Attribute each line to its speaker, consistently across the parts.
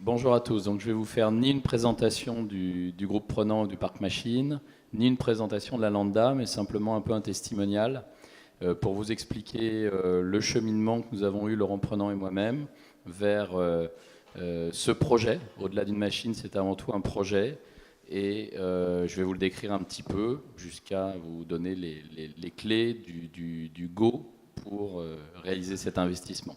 Speaker 1: Bonjour à tous. Donc, je vais vous faire ni une présentation du groupe prenant ou du parc machine, ni une présentation de la Lambda, mais simplement un peu un testimonial pour vous expliquer le cheminement que nous avons eu, Laurent Prenant et moi-même, vers ce projet. Au-delà d'une machine, c'est avant tout un projet. Et je vais vous le décrire un petit peu jusqu'à vous donner les clés du go pour réaliser cet investissement.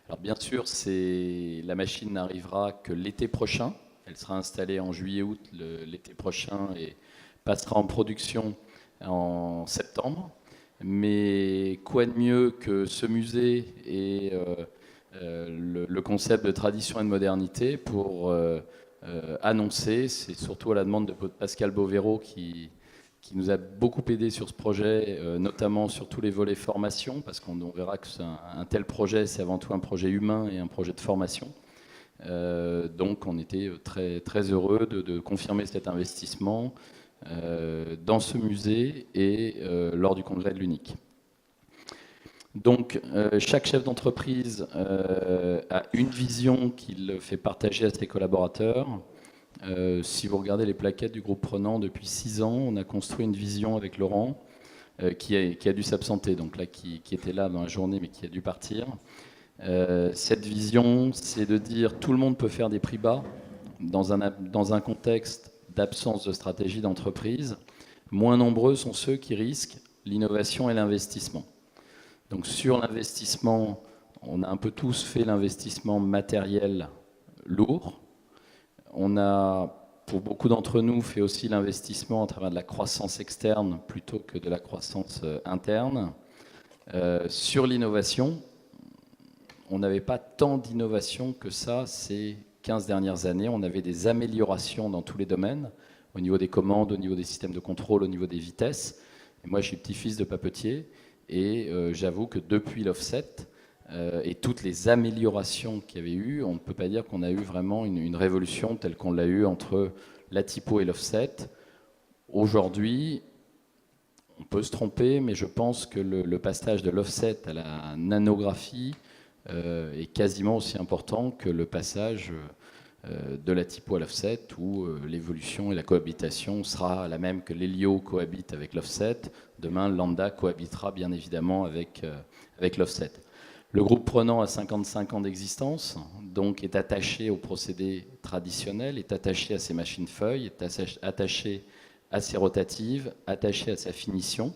Speaker 1: Alors bien sûr, la machine n'arrivera que l'été prochain. Elle sera installée en juillet-août l'été prochain et passera en production en septembre. Mais quoi de mieux que ce musée et le concept de tradition et de modernité pour annoncer, c'est surtout à la demande de Pascal Bovero qui nous a beaucoup aidé sur ce projet, notamment sur tous les volets formation, parce qu'on verra que un tel projet, c'est avant tout un projet humain et un projet de formation. Donc on était très, très heureux de confirmer cet investissement dans ce musée et lors du congrès de l'UNIC. Donc chaque chef d'entreprise a une vision qu'il fait partager à ses collaborateurs. Si vous regardez les plaquettes du groupe Prenant, depuis 6 ans, on a construit une vision avec Laurent qui a dû s'absenter, donc là qui était là dans la journée mais qui a dû partir. Cette vision, c'est de dire tout le monde peut faire des prix bas dans un contexte d'absence de stratégie d'entreprise. Moins nombreux sont ceux qui risquent l'innovation et l'investissement. Donc sur l'investissement, on a un peu tous fait l'investissement matériel lourd. On a, pour beaucoup d'entre nous, fait aussi l'investissement à travers de la croissance externe plutôt que de la croissance interne. Sur l'innovation, on n'avait pas tant d'innovation que ça ces 15 dernières années. On avait des améliorations dans tous les domaines, au niveau des commandes, au niveau des systèmes de contrôle, au niveau des vitesses. Et moi, je suis petit-fils de papetier et j'avoue que depuis l'offset, et toutes les améliorations qu'il y avait eu, on ne peut pas dire qu'on a eu vraiment une révolution telle qu'on l'a eu entre la typo et l'offset. Aujourd'hui, on peut se tromper, mais je pense que le passage de l'offset à la nanographie est quasiment aussi important que le passage de la typo à l'offset, où l'évolution et la cohabitation sera la même que l'Helio cohabite avec l'offset. Demain, Lambda cohabitera bien évidemment avec l'offset. Le groupe Prenant a 55 ans d'existence, donc est attaché aux procédés traditionnels, est attaché à ses machines feuilles, est attaché à ses rotatives, attaché à sa finition.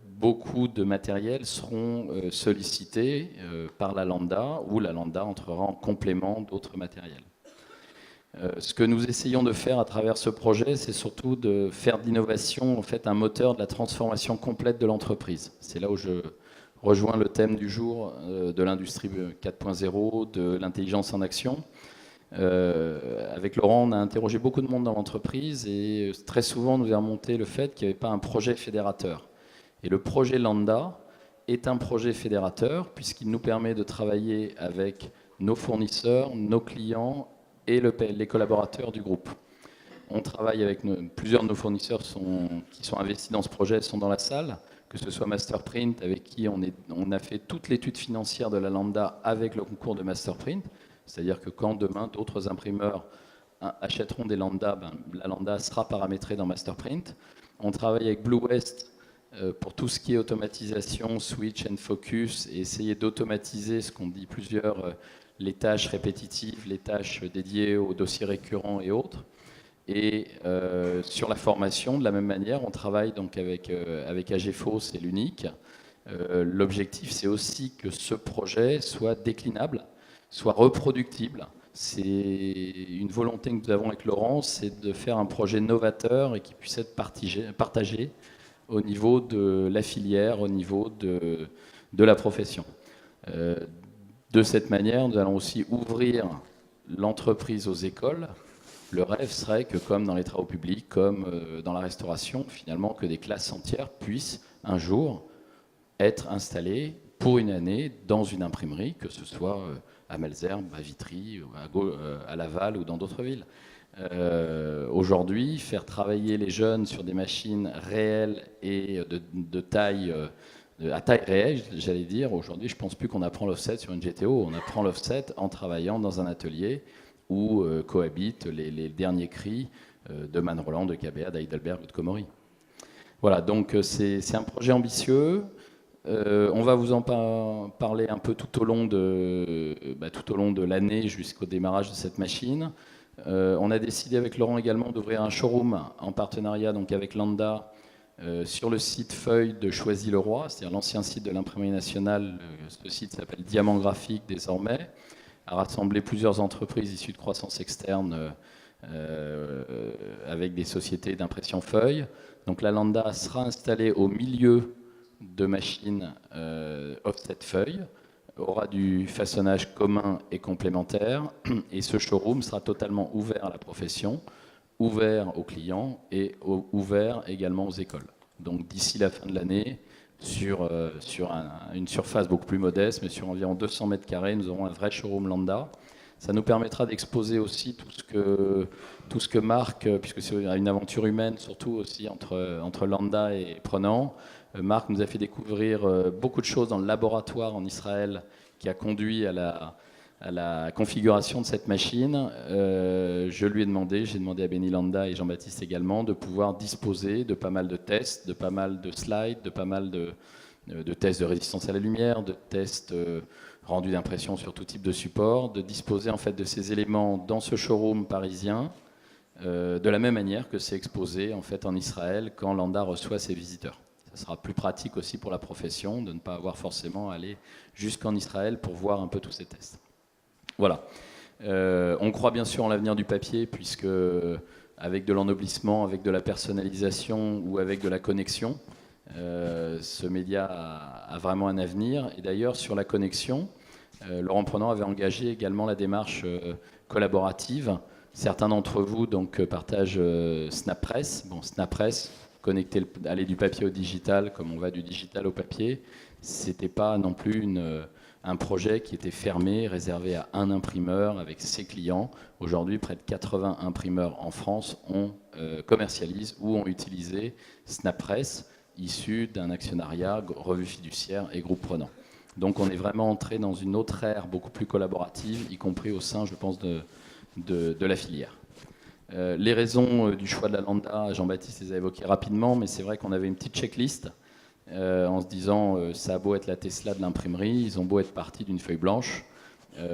Speaker 1: Beaucoup de matériels seront sollicités par la Lambda, ou la Lambda entrera en complément d'autres matériels. Ce que nous essayons de faire à travers ce projet, c'est surtout de faire de l'innovation en fait, un moteur de la transformation complète de l'entreprise. C'est là où je rejoint le thème du jour de l'industrie 4.0, de l'intelligence en action. Avec Laurent, on a interrogé beaucoup de monde dans l'entreprise et très souvent nous est remonté le fait qu'il n'y avait pas un projet fédérateur. Et le projet Lambda est un projet fédérateur puisqu'il nous permet de travailler avec nos fournisseurs, nos clients et les collaborateurs du groupe. On travaille avec plusieurs de nos fournisseurs qui sont investis dans ce projet, sont dans la salle, que ce soit Masterprint, avec qui on a fait toute l'étude financière de la Lambda avec le concours de Masterprint. C'est-à-dire que quand demain d'autres imprimeurs achèteront des Lambda, la Lambda sera paramétrée dans Masterprint. On travaille avec Blue West pour tout ce qui est automatisation, switch and focus, et essayer d'automatiser ce qu'on dit plusieurs, les tâches répétitives, les tâches dédiées aux dossiers récurrents et autres. Et sur la formation, de la même manière, on travaille donc avec AGFO, c'est l'UNIC. L'objectif, c'est aussi que ce projet soit déclinable, soit reproductible. C'est une volonté que nous avons avec Laurent, c'est de faire un projet novateur et qui puisse être partagé au niveau de la filière, au niveau de la profession. De cette manière, nous allons aussi ouvrir l'entreprise aux écoles. Le rêve serait que, comme dans les travaux publics, comme dans la restauration, finalement, que des classes entières puissent un jour être installées pour une année dans une imprimerie, que ce soit à Malesherbes, à Vitry, à Laval ou dans d'autres villes. Aujourd'hui, faire travailler les jeunes sur des machines réelles et de taille à taille réelle, j'allais dire. Aujourd'hui, je ne pense plus qu'on apprend l'offset sur une GTO. On apprend l'offset en travaillant dans un atelier où cohabitent les derniers cris de Manroland, de KBA, d'Heidelberg ou de Komori. Voilà, donc c'est un projet ambitieux. On va vous en parler un peu tout au long de l'année jusqu'au démarrage de cette machine. On a décidé avec Laurent également d'ouvrir un showroom en partenariat donc avec Landa sur le site Feuille de Choisy-le-Roi, c'est-à-dire l'ancien site de l'Imprimerie nationale. Ce site s'appelle Diamant Graphique désormais, a rassemblé plusieurs entreprises issues de croissance externe avec des sociétés d'impression feuille. Donc la Landa sera installée au milieu de machines offset feuille, aura du façonnage commun et complémentaire, et ce showroom sera totalement ouvert à la profession, ouvert aux clients et ouvert également aux écoles. Donc d'ici la fin de l'année, sur une surface beaucoup plus modeste, mais sur environ 200 mètres carrés, nous aurons un vrai showroom Landa. Ça nous permettra d'exposer aussi tout ce que Marc, puisque c'est une aventure humaine surtout aussi entre Landa et Prenant. Marc nous a fait découvrir beaucoup de choses dans le laboratoire en Israël qui a conduit à la configuration de cette machine. J'ai demandé à Benny Landa et Jean-Baptiste également de pouvoir disposer de pas mal de tests, de pas mal de slides, de pas mal de tests de résistance à la lumière, de tests rendus d'impression sur tout type de support, de disposer en fait de ces éléments dans ce showroom parisien, de la même manière que c'est exposé en fait en Israël quand Landa reçoit ses visiteurs. Ça sera plus pratique aussi pour la profession de ne pas avoir forcément à aller jusqu'en Israël pour voir un peu tous ces tests. Voilà. On croit bien sûr en l'avenir du papier, puisque avec de l'ennoblissement, avec de la personnalisation ou avec de la connexion, ce média a vraiment un avenir. Et d'ailleurs, sur la connexion, Laurent Prenant avait engagé également la démarche collaborative. Certains d'entre vous donc, partagent SnapPress. Bon, SnapPress, aller du papier au digital, comme on va du digital au papier, c'était pas non plus un projet qui était fermé, réservé à un imprimeur avec ses clients. Aujourd'hui, près de 80 imprimeurs en France commercialisent ou ont utilisé SnapPress, issu d'un actionnariat, revue fiduciaire et groupe Prenant. Donc on est vraiment entré dans une autre ère beaucoup plus collaborative, y compris au sein, je pense, de la filière. Les raisons du choix de la Landa, Jean-Baptiste les a évoquées rapidement, mais c'est vrai qu'on avait une petite checklist en se disant ça a beau être la Tesla de l'imprimerie, ils ont beau être partis d'une feuille blanche,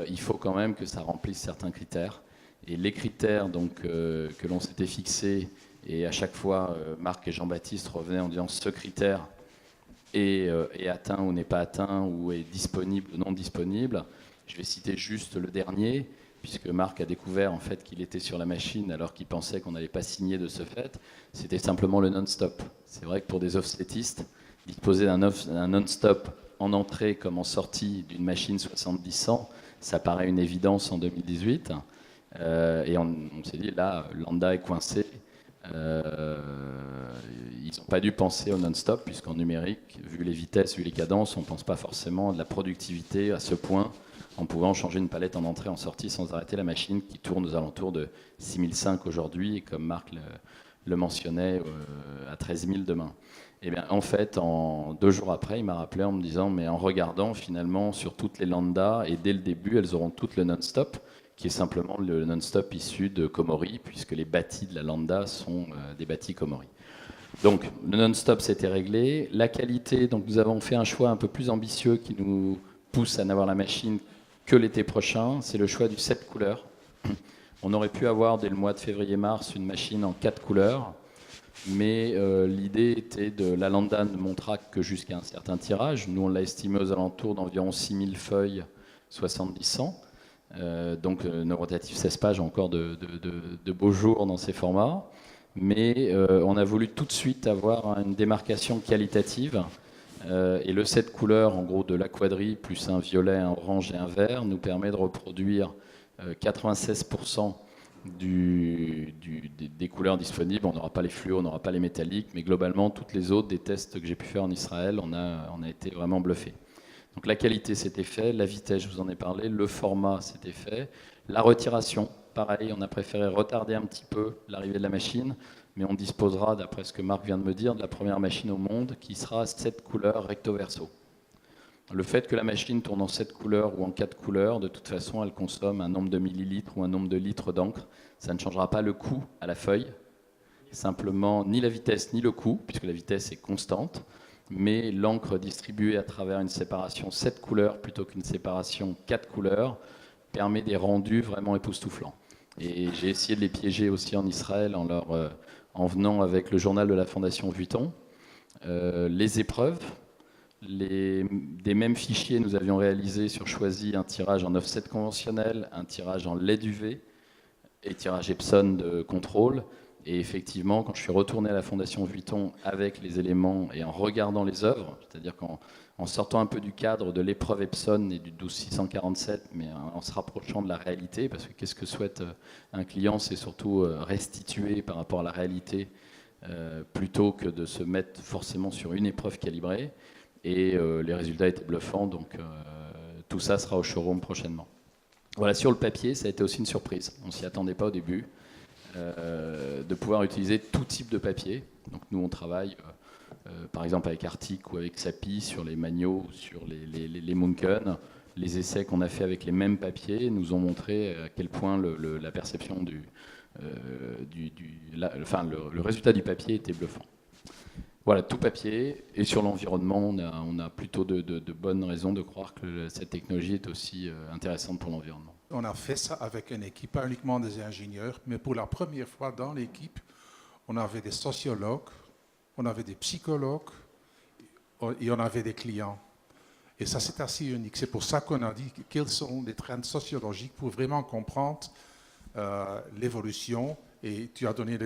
Speaker 1: il faut quand même que ça remplisse certains critères. Et les critères donc, que l'on s'était fixés, et à chaque fois Marc et Jean-Baptiste revenaient en disant ce critère est atteint ou n'est pas atteint, ou est disponible ou non disponible. Je vais citer juste le dernier, puisque Marc a découvert en fait qu'il était sur la machine alors qu'il pensait qu'on n'allait pas signer de ce fait. C'était simplement le non-stop. C'est vrai que pour des offsetistes, disposer d'un non-stop en entrée comme en sortie d'une machine 70-100, ça paraît une évidence en 2018. Et on s'est dit, là, Landa est coincé. Ils n'ont pas dû penser au non-stop, puisqu'en numérique, vu les vitesses, vu les cadences, on ne pense pas forcément à de la productivité à ce point, en pouvant changer une palette en entrée, en sortie, sans arrêter la machine qui tourne aux alentours de 6005 aujourd'hui, et comme Marc le mentionnait, à 13 000 demain. Et bien, en fait, 2 jours après, il m'a rappelé en me disant, mais en regardant finalement sur toutes les Landa, et dès le début, elles auront toutes le non-stop, qui est simplement le non-stop issu de Komori, puisque les bâtis de la Landa sont des bâtis Komori. Donc, le non-stop, c'était réglé. La qualité, donc nous avons fait un choix un peu plus ambitieux qui nous pousse à n'avoir la machine que l'été prochain. C'est le choix du 7 couleurs. On aurait pu avoir, dès le mois de février-mars, une machine en 4 couleurs. Mais l'idée était la Landa ne montera que jusqu'à un certain tirage. Nous, on l'a estimé aux alentours d'environ 6000 feuilles 70-100. Donc nos rotatifs 16 pages ont encore de beaux jours dans ces formats. Mais on a voulu tout de suite avoir une démarcation qualitative. Et le 7 couleurs, en gros, de la quadrille, plus un violet, un orange et un vert, nous permet de reproduire 96% des couleurs disponibles. On n'aura pas les fluos, on n'aura pas les métalliques, mais globalement, toutes les autres, des tests que j'ai pu faire en Israël, on a été vraiment bluffés. Donc la qualité, c'était fait, la vitesse, je vous en ai parlé, le format, c'était fait, la retiration, pareil, on a préféré retarder un petit peu l'arrivée de la machine, mais on disposera, d'après ce que Marc vient de me dire, de la première machine au monde qui sera 7 couleurs recto-verso. Le fait que la machine tourne en 7 couleurs ou en 4 couleurs, de toute façon, elle consomme un nombre de millilitres ou un nombre de litres d'encre. Ça ne changera pas le coût à la feuille, simplement ni la vitesse ni le coût, puisque la vitesse est constante, mais l'encre distribuée à travers une séparation 7 couleurs plutôt qu'une séparation 4 couleurs permet des rendus vraiment époustouflants. Et j'ai essayé de les piéger aussi en Israël en venant avec le journal de la Fondation Vuitton. Les épreuves, des mêmes fichiers, nous avions réalisé sur Choisy un tirage en offset conventionnel, un tirage en LED UV et tirage Epson de contrôle. Et effectivement, quand je suis retourné à la Fondation Vuitton avec les éléments et en regardant les œuvres, c'est-à-dire en sortant un peu du cadre de l'épreuve Epson et du 12647, mais en se rapprochant de la réalité, parce que qu'est-ce que souhaite un client, c'est surtout restituer par rapport à la réalité, plutôt que de se mettre forcément sur une épreuve calibrée. Et les résultats étaient bluffants, donc tout ça sera au showroom prochainement. Voilà, sur le papier, ça a été aussi une surprise. On ne s'y attendait pas au début. De pouvoir utiliser tout type de papier. Donc nous on travaille par exemple avec Arctic ou avec Sapi sur les Magno, sur les Munken. Les essais qu'on a fait avec les mêmes papiers nous ont montré à quel point la perception le résultat du papier était bluffant. Voilà, tout papier. Et sur l'environnement, on a plutôt de bonnes raisons de croire que cette technologie est aussi intéressante pour l'environnement.
Speaker 2: On a fait ça avec une équipe, pas uniquement des ingénieurs, mais pour la première fois dans l'équipe, on avait des sociologues, on avait des psychologues et on avait des clients. Et ça, c'est assez unique. C'est pour ça qu'on a dit quels sont les trends sociologiques pour vraiment comprendre l'évolution. Et tu as donné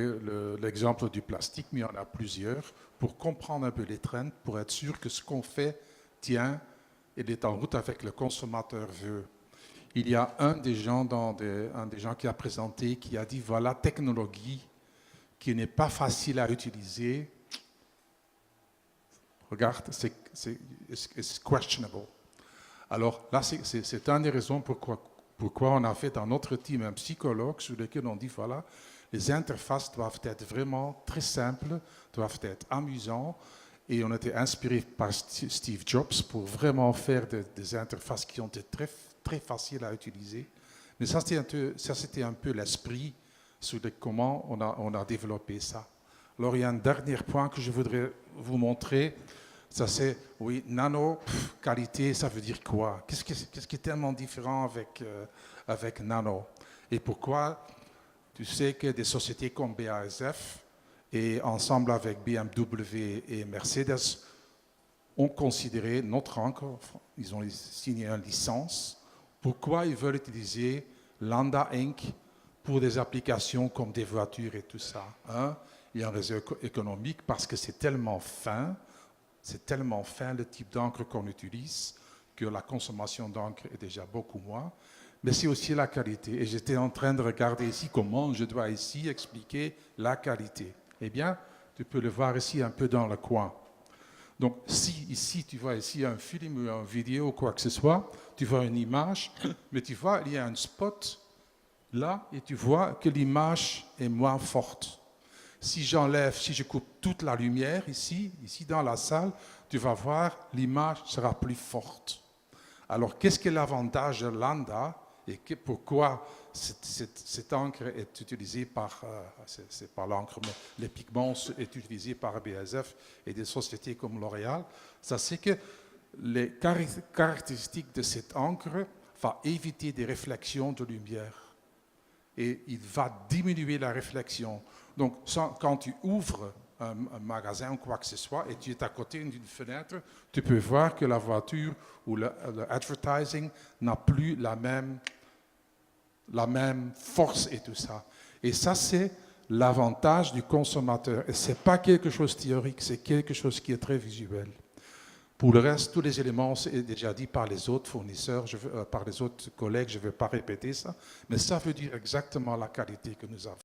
Speaker 2: l'exemple du plastique, mais il y en a plusieurs, pour comprendre un peu les trends, pour être sûr que ce qu'on fait tient et est en route avec le consommateur veut. Il y a un des gens qui a présenté, qui a dit, voilà, technologie qui n'est pas facile à utiliser. Regarde, c'est questionable. Alors là, c'est une des raisons pourquoi on a fait dans notre team un psychologue sur lequel on dit, voilà, les interfaces doivent être vraiment très simples, doivent être amusantes. Et on était inspiré par Steve Jobs pour vraiment faire des interfaces qui ont été très faciles à utiliser. Mais ça, c'était un peu l'esprit sur comment on a développé ça. Alors, il y a un dernier point que je voudrais vous montrer. Ça, c'est, oui, nano, qualité, ça veut dire quoi? Qu'est-ce qui est tellement différent avec nano? Et pourquoi tu sais que des sociétés comme BASF et ensemble avec BMW et Mercedes ont considéré notre encre, ils ont signé une licence. Pourquoi ils veulent utiliser Landa Ink pour des applications comme des voitures et tout ça, hein? Il y a un réseau économique parce que c'est tellement fin le type d'encre qu'on utilise que la consommation d'encre est déjà beaucoup moins. Mais c'est aussi la qualité. Et j'étais en train de regarder ici comment je dois ici expliquer la qualité. Eh bien, tu peux le voir ici un peu dans le coin. Donc, si ici, tu vois ici un film ou une vidéo ou quoi que ce soit, tu vois une image, mais tu vois, il y a un spot là et tu vois que l'image est moins forte. Si je coupe toute la lumière ici dans la salle, tu vas voir, l'image sera plus forte. Alors, qu'est-ce que l'avantage de Landa et pourquoi cette encre est utilisée c'est pas l'encre, mais les pigments est utilisé par BASF et des sociétés comme L'Oréal, ça c'est que les caractéristiques de cette encre vont éviter des réflexions de lumière et il va diminuer la réflexion. Donc, quand tu ouvres un magasin ou quoi que ce soit et tu es à côté d'une fenêtre, tu peux voir que la voiture ou le advertising n'a plus la même force et tout ça. Et ça, c'est l'avantage du consommateur. Et ce n'est pas quelque chose de théorique, c'est quelque chose qui est très visuel. Pour le reste, tous les éléments sont déjà dit par les autres fournisseurs, par les autres collègues, je ne vais pas répéter ça, mais ça veut dire exactement la qualité que nous avons.